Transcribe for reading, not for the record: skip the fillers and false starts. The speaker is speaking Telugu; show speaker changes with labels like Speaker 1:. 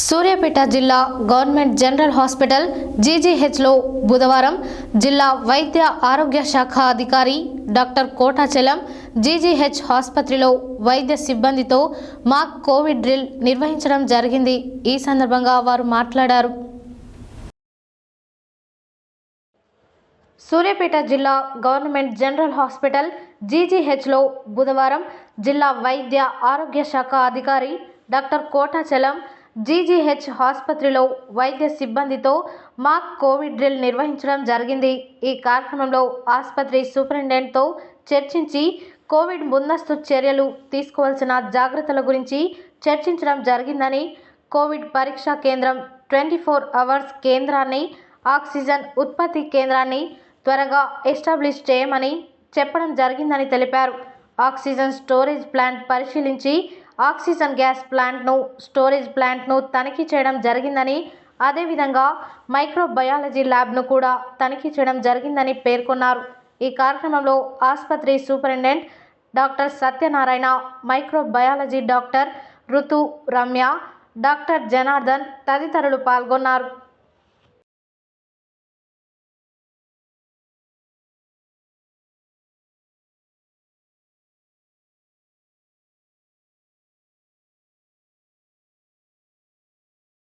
Speaker 1: సూర్యాపేట జిల్లా గవర్నమెంట్ జనరల్ హాస్పిటల్ జీజీహెచ్లో బుధవారం జిల్లా వైద్య ఆరోగ్య శాఖ అధికారి డాక్టర్ కోటాచలం జీజీహెచ్ ఆసుపత్రిలో వైద్య సిబ్బందితో మాక్ కోవిడ్ డ్రిల్ నిర్వహించడం జరిగింది. ఈ సందర్భంగా వారు మాట్లాడారు. సూర్యాపేట జిల్లా గవర్నమెంట్ జనరల్ హాస్పిటల్ జీజీహెచ్లో బుధవారం జిల్లా వైద్య ఆరోగ్య శాఖ అధికారి డాక్టర్ కోటాచలం జీజీహెచ్ ఆసుపత్రిలో వైద్య సిబ్బందితో మాక్ కోవిడ్ డ్రిల్ నిర్వహించడం జరిగింది. ఈ కార్యక్రమంలో ఆసుపత్రి సూపరింటెండెంట్తో చర్చించి కోవిడ్ ముందస్తు చర్యలు తీసుకోవాల్సిన జాగ్రత్తల గురించి చర్చించడం జరిగిందని, కోవిడ్ పరీక్షా కేంద్రం 24 అవర్స్ కేంద్రాన్ని, ఆక్సిజన్ ఉత్పత్తి కేంద్రాన్ని త్వరగా ఎస్టాబ్లిష్ చేయమని చెప్పడం జరిగిందని తెలిపారు. ఆక్సిజన్ స్టోరేజ్ ప్లాంట్ పరిశీలించి ఆక్సిజన్ గ్యాస్ ప్లాంట్ను, స్టోరేజ్ ప్లాంట్ను తనిఖీ చేయడం జరిగిందని, అదేవిధంగా మైక్రోబయాలజీ ల్యాబ్ను కూడా తనిఖీ చేయడం జరిగిందని పేర్కొన్నారు. ఈ కార్యక్రమంలో ఆసుపత్రి superintendent doctor Satyanarayana, microbiology doctor ఋతు, రమ్య, డాక్టర్ జనార్దన్ తదితరులు పాల్గొన్నారు.